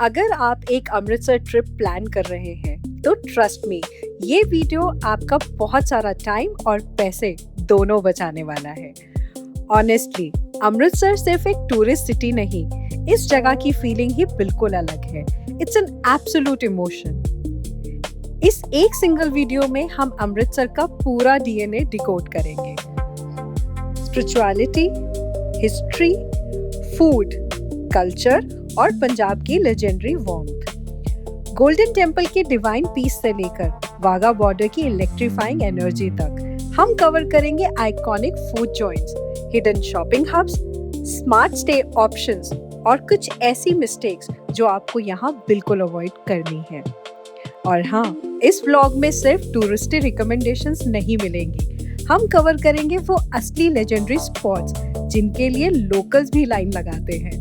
अगर आप एक अमृतसर ट्रिप प्लान कर रहे हैं तो ट्रस्ट मी, ये वीडियो आपका बहुत सारा टाइम और पैसे दोनों बचाने वाला है। ऑनेस्टली, अमृतसर सिर्फ एक टूरिस्ट सिटी नहीं, इस जगह की फीलिंग ही बिल्कुल अलग है। It's an absolute emotion. इस एक सिंगल वीडियो में हम अमृतसर का पूरा डीएनए डिकोड करेंगे। स्पिरिचुअलिटी, हिस्ट्री, फूड, कल्चर और पंजाब की लेजेंडरी वार्मथ। गोल्डन टेम्पल के डिवाइन पीस से लेकर वाघा बॉर्डर की इलेक्ट्रीफाइंग एनर्जी तक हम कवर करेंगे iconic food joints, hidden shopping hubs, smart stay options और कुछ ऐसी मिस्टेक्स जो आपको यहाँ बिल्कुल अवॉइड करनी है। और हाँ, इस व्लॉग में सिर्फ टूरिस्टी रिकमेंडेशंस नहीं मिलेंगी, हम कवर करेंगे वो असली लेजेंडरी स्पॉट्स जिनके लिए लोकल्स भी लाइन लगाते हैं।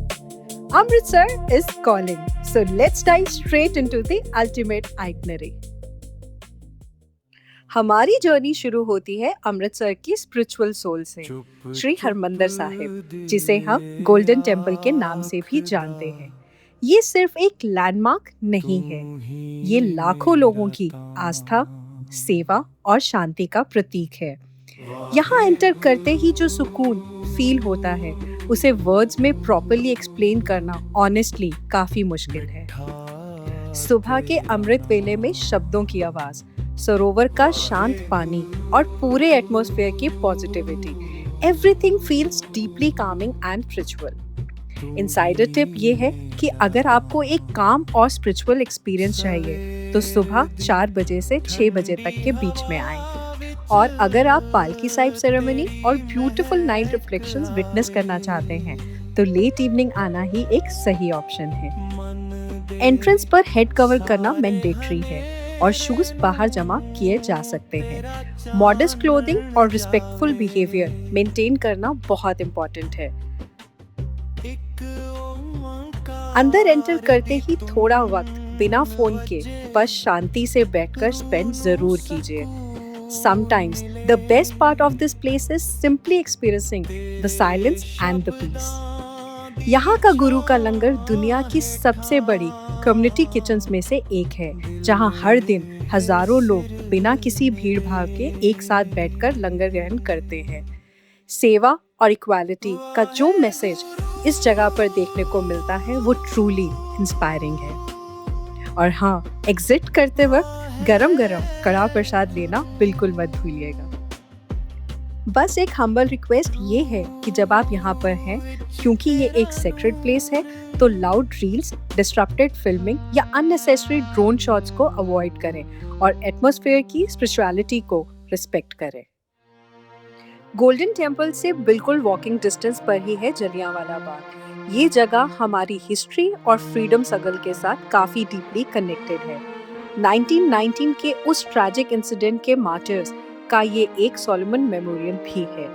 Amritsar is calling, so let's dive straight into the ultimate itinerary. हमारी जर्नी शुरू होती है अमृतसर की स्पिरिचुअल सोल से, श्री हरमंदिर साहिब, जिसे हम गोल्डन टेम्पल के नाम से भी जानते हैं। ये सिर्फ एक लैंडमार्क नहीं है, ये लाखों लोगों की आस्था, सेवा और शांति का प्रतीक है। यहाँ एंटर करते ही जो सुकून फील होता है उसे वर्ड्स में प्रॉपर्ली एक्सप्लेन करना ऑनेस्टली काफी मुश्किल है। सुबह के अमृत वेले में शब्दों की आवाज, सरोवर का शांत पानी और पूरे एटमॉस्फेयर की positivity, everything feels deeply Kameng and spiritual. Insider tip ये है कि अगर आपको एक काम और स्पिरिचुअल एक्सपीरियंस चाहिए तो सुबह 4 बजे से 6 बजे तक के बीच में आएं। और अगर आप पालकी साहिब सेरेमनी और ब्यूटीफुल नाइट रिफ्लेक्शंस विटनेस करना चाहते हैं तो लेट इवनिंग आना ही एक सही ऑप्शन है। एंट्रेंस पर हेड कवर करना मैंडेटरी है और शूज बाहर जमा किए जा सकते हैं। मॉडेस्ट क्लोथिंग और रिस्पेक्टफुल बिहेवियर मेंटेन करना बहुत इम्पोर्टेंट है। अंदर एंटर करते ही थोड़ा वक्त बिना फोन के बस शांति से बैठकर स्पेंड जरूर कीजिए। Sometimes the best part of this place is simply experiencing the silence and the peace. यहाँ का गुरु का लंगर दुनिया की सबसे बड़ी कम्युनिटी किचन्स में से एक है, जहाँ हर दिन हजारों लोग बिना किसी भीड़ भाड़ के एक साथ बैठकर लंगर ग्रहण करते हैं। सेवा और इक्वालिटी का जो मैसेज इस जगह पर देखने को मिलता है वो ट्रूली इंस्पायरिंग है। और हाँ, एग्जिट करते वक्त गरम गरम कड़ा प्रसाद लेना बिल्कुल मत भूलिएगा। बस एक हम्बल रिक्वेस्ट ये है कि जब आप यहाँ पर हैं, क्योंकि ये एक सेक्रेड प्लेस है, तो लाउड रील्स, डिस्ट्रप्टेड फिल्मिंग या अननेसेसरी ड्रोन शॉट्स को अवॉइड करें और एटमॉस्फेयर की स्पिरिचुअलिटी को रिस्पेक्ट करें। गोल्डन टेम्पल से बिल्कुल वॉकिंग डिस्टेंस पर ही है जलियांवाला बाग। ये जगह हमारी हिस्ट्री और फ्रीडम स्ट्रगल के साथ काफी डीपली कनेक्टेड है। 1919 के उस ट्रैजिक इंसिडेंट के मार्टर्स का ये एक सोलोमन मेमोरियल भी है।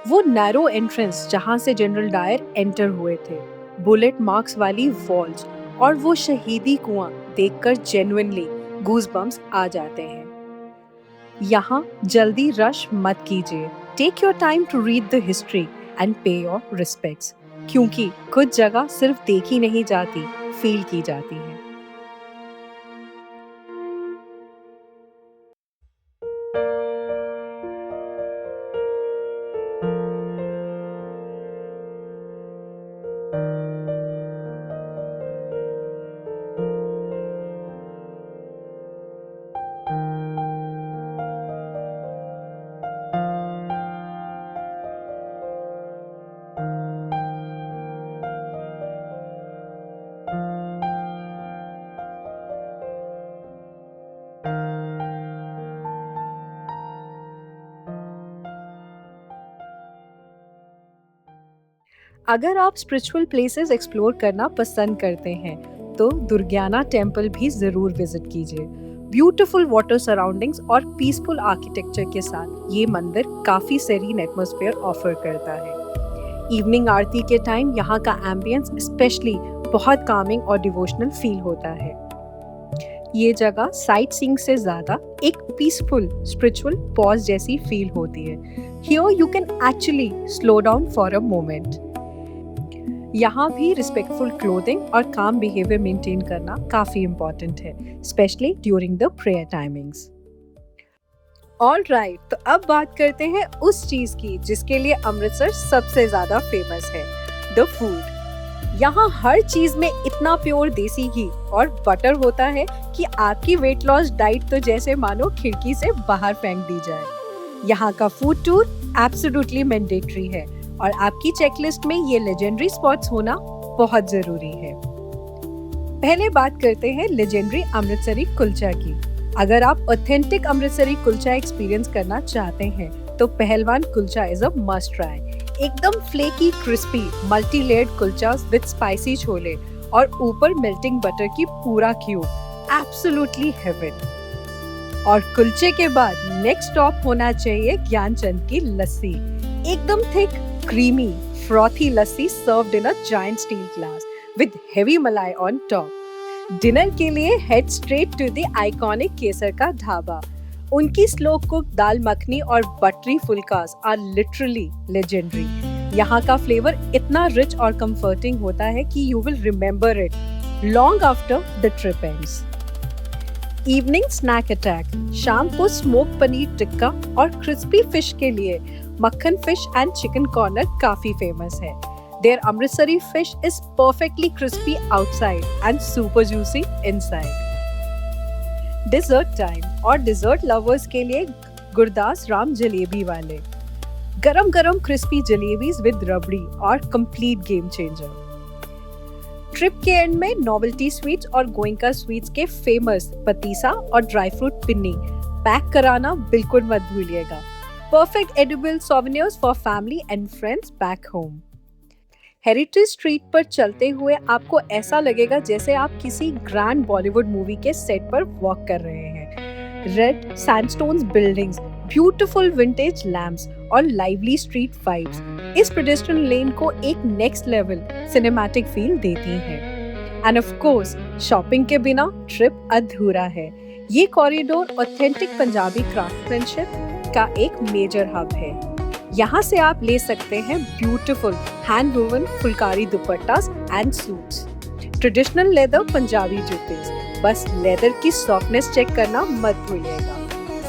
वो नैरो एंट्रेंस जहां से जनरल डायर एंटर हुए थे, बुलेट मार्क्स वाली वॉल्स और वो शहीदी कुआं देखकर जेन्युइनली गूज़बम्प्स आ जाते हैं। यहाँ जल्दी रश मत कीजिए। Take your time to read the history and pay your respects, क्योंकि कुछ जगह सिर्फ देखी नहीं जाती, फील की जाती है। अगर आप स्पिरिचुअल प्लेसेस एक्सप्लोर करना पसंद करते हैं तो दुर्ग्याना टेम्पल भी जरूर विजिट कीजिए। ब्यूटीफुल वाटर सराउंडिंग्स और पीसफुल आर्किटेक्चर के साथ ये मंदिर काफी सेरीन एटमॉस्फेयर ऑफर करता है। इवनिंग आरती के टाइम यहाँ का एम्बियंस स्पेशली बहुत कामिंग और डिवोशनल फील होता है। ये जगह साइट सीइंग से ज्यादा एक पीसफुल स्पिरिचुअल पॉज जैसी फील होती है। Here you can actually slow down for a moment. यहाँ भी रिस्पेक्टफुल क्लोथिंग और काम बिहेवियर मेंटेन करना काफी इम्पोर्टेंट है, specially during the prayer timings. All right, तो अब बात करते हैं उस चीज की जिसके लिए अमृतसर सबसे ज्यादा फेमस है, द फूड। यहाँ हर चीज में इतना प्योर देसी घी और बटर होता है कि आपकी वेट लॉस डाइट तो जैसे मानो खिड़की से बाहर फेंक दी जाए। यहाँ का फूड टूर एब्सोल्युटली मैंडेटरी है और आपकी चेकलिस्ट में ये लेजेंडरी स्पॉट्स होना बहुत जरूरी है। पहले बात करते हैं लेजेंडरी अमृतसरी कुलचा की। अगर आप ऑथेंटिक अमृतसरी कुलचा एक्सपीरियंस करना चाहते हैं तो Pehalwan kulcha is a must try. एकदम flaky crispy multi layered kulcha with spicy chole और ऊपर मेल्टिंग बटर की पूरा क्यूब, एब्सोल्युटली हेवन। और कुलचे के बाद नेक्स्ट स्टॉप होना चाहिए ज्ञानचंद की लस्सी। एकदम thick creamy frothy lassi served in a giant steel glass with heavy malai on top. Dinner के लिए head straight to the iconic Kesar का ढाबा। उनकी स्लो कुक दाल मखनी और buttery phulkas are literally legendary. यहाँ का फ्लेवर इतना रिच और कंफर्टिंग होता है कि you will remember it long after the trip ends. Evening snack attack. शाम को स्मोक पनीर टिक्का और क्रिस्पी फिश के लिए मक्खन फिश एंड चिकन कॉर्नर काफी फेमस है। Their Amritsari fish is perfectly crispy outside and super juicy inside. Dessert time और dessert lovers के लिए गुरदास राम जलेबी वाले। गरम गरम crispy जलेबीज with रबड़ी और complete game changer. ट्रिप के एंड में नॉवेल्टी स्वीट्स और गोइंका स्वीट्स के फेमस पतीसा और ड्राई फ्रूट पिन्नी पैक कराना बिल्कुल मत भूलिएगा। Perfect edible souvenirs for family and friends back home. Heritage street पर चलते हुए आपको ऐसा लगेगा जैसे आप किसी ग्रैंड बॉलीवुड मूवी के सेट पर वॉक कर रहे हैं। Red sandstones buildings, beautiful vintage lamps और लाइवली स्ट्रीट वाइब्स इस पेडेस्ट्रियन लेन को एक नेक्स्ट लेवल सिनेमैटिक फील देती हैं। एंड ऑफ कोर्स शॉपिंग के बिना ट्रिप अधूरा है। ये कॉरिडोर ऑथेंटिक पंजाबी क्राफ्टमैनशिप का एक मेजर हब है। यहाँ से आप ले सकते हैं beautiful hand woven phulkari dupattas and suits, traditional leather Punjabi जूतेस। बस लेदर की सॉफ्टनेस चेक करना मत भूलिएगा।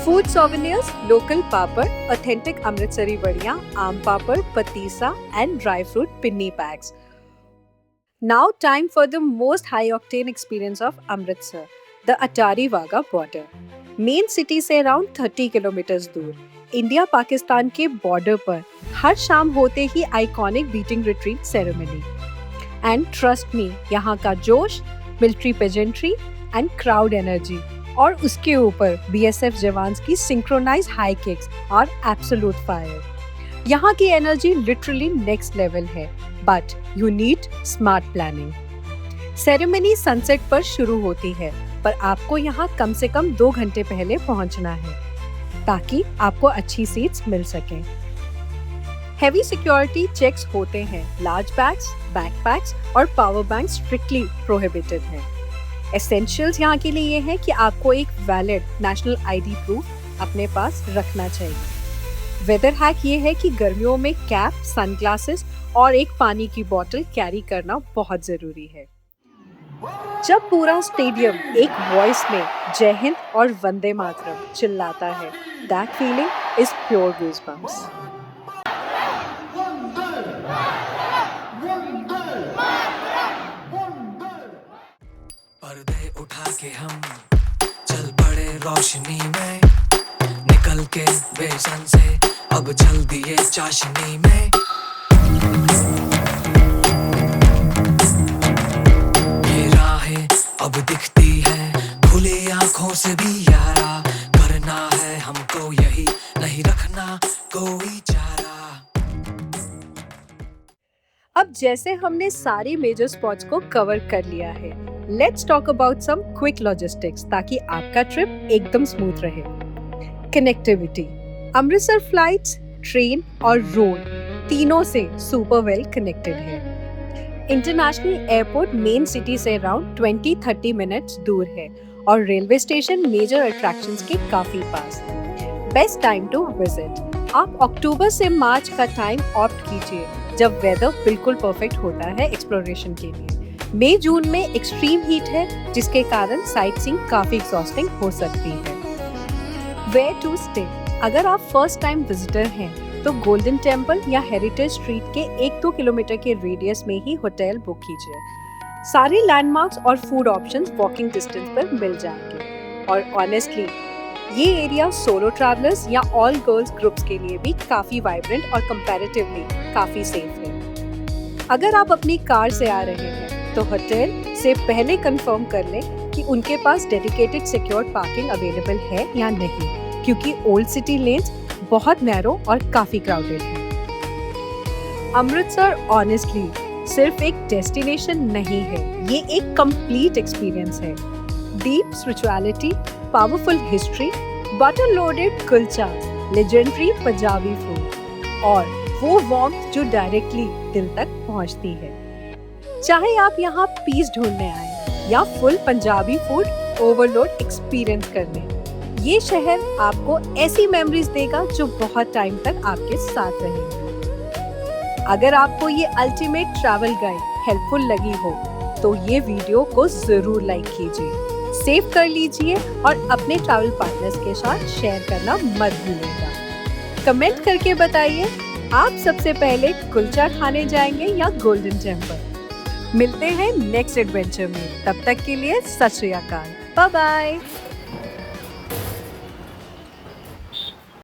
Food souvenirs, local papad, authentic Amritsari badiyan, aam papad, patisa and dry fruit pinni packs. Now time for the most high octane experience of Amritsar, the Attari Wagah border. Main city से around 30 kilometre दूर India Pakistan के border पर हर शाम होते ही iconic beating retreat ceremony. And trust me, यहाँ का जोश, military pageantry and crowd energy और उसके ऊपर बीएसएफ जवान्स की सिंक्रोनाइज हाई किक्स और एब्सोल्यूट फायर। यहाँ की एनर्जी लिटरली नेक्स्ट लेवल है, but you need smart planning. Ceremony sunset पर शुरू होती है, पर आपको यहाँ कम से कम 2 घंटे पहले पहुँचना है ताकि आपको अच्छी सीट्स मिल सकें। हेवी सिक्योरिटी चेक्स होते हैं। लार्ज बैग्स, बैकपैक्स और पावर बैंक स्ट्रिक्टली प्रोहिबिटेड हैं। एसेंशियल्स यहाँ के लिए ये है कि आपको एक वैलिड नेशनल आईडी प्रूफ अपने पास रखना चाहिए। वेदर हैक ये है कि गर्मियों में कैप, सनग्लासेस और एक पानी की बोतल कैरी करना बहुत जरूरी है। जब पूरा स्टेडियम एक वॉइस में जय हिंद और वंदे मातरम चिल्लाता है, that feeling is pure goosebumps. पर्दे उठा के हम चल पड़े रोशनी में, निकल के बेसन से अब चल दिए चाशनी में। ये राहें अब दिखती है खुली आंखों से भी यारा, करना है हमको यही, नहीं रखना कोई चारा। अब जैसे हमने सारे मेजर स्पॉट्स को कवर कर लिया है, let's talk about some quick logistics ताकि आपका ट्रिप एकदम स्मूथ रहे। कनेक्टिविटी। अमृतसर फ्लाइट्स, ट्रेन और रोड तीनों से सुपर वेल कनेक्टेड है। इंटरनेशनल एयरपोर्ट मेन सिटी से अराउंड 20-30 मिनट्स दूर है और रेलवे स्टेशन मेजर अट्रैक्शंस के काफी पास। Best time to visit. आप अक्टूबर से मार्च का टाइम ऑप्ट कीजिए। जब वेदर बिल्कुल परफेक्ट होता है एक्सप्लोरेशन के लिए। मई जून में एक्सट्रीम हीट है, जिसके कारण साइट सीइंग काफी एग्जॉस्टिंग हो सकती है। Where to stay. अगर आप फर्स्ट टाइम विजिटर हैं तो गोल्डन टेम्पल या हेरिटेज स्ट्रीट के 1-2 किलोमीटर के रेडियस में ही होटल बुक कीजिए। सारे लैंडमार्क्स और फूड ऑप्शंस वॉकिंग डिस्टेंस पर मिल जाएंगे। और ऑनेस्टली ये एरिया सोलो ट्रैवलर्स या ऑल गर्ल्स ग्रुप्स के लिए भी काफी वाइब्रेंट और कंपैरेटिवली काफी सेफ है। अगर आप अपनी कार से आ रहे हैं तो होटल से पहले कंफर्म कर लें कि उनके पास डेडिकेटेड सिक्योर्ड पार्किंग अवेलेबल है या नहीं, क्योंकि ओल्ड सिटी लेन्स बहुत नैरो और काफी क्राउडेड है। अमृतसर ऑनेस्टली सिर्फ एक डेस्टिनेशन नहीं है, ये एक कंप्लीट एक्सपीरियंस है। Deep spirituality, powerful history, butter loaded kulcha, legendary Punjabi food और वो वार्मथ जो डायरेक्टली दिल तक पहुंचती है। चाहे आप यहाँ पीस ढूंढने आए या full Punjabi food overload experience करने, ये शहर आपको ऐसी मेमोरीज देगा जो बहुत टाइम तक आपके साथ रहेंगी। अगर आपको ये अल्टीमेट ट्रैवल गाइड हेल्पफुल लगी हो तो ये वीडियो को जरूर लाइक कीजिए, सेव कर लीजिए और अपने ट्रैवल पार्टनर्स के साथ शेयर करना मत भूलिएगा। कमेंट करके बताइए आप सबसे पहले कुलचा खाने जाएंगे या गोल्डन टेम्पल। मिलते हैं नेक्स्ट एडवेंचर में, तब तक के लिए सत श्री अकाल, बाय बाय।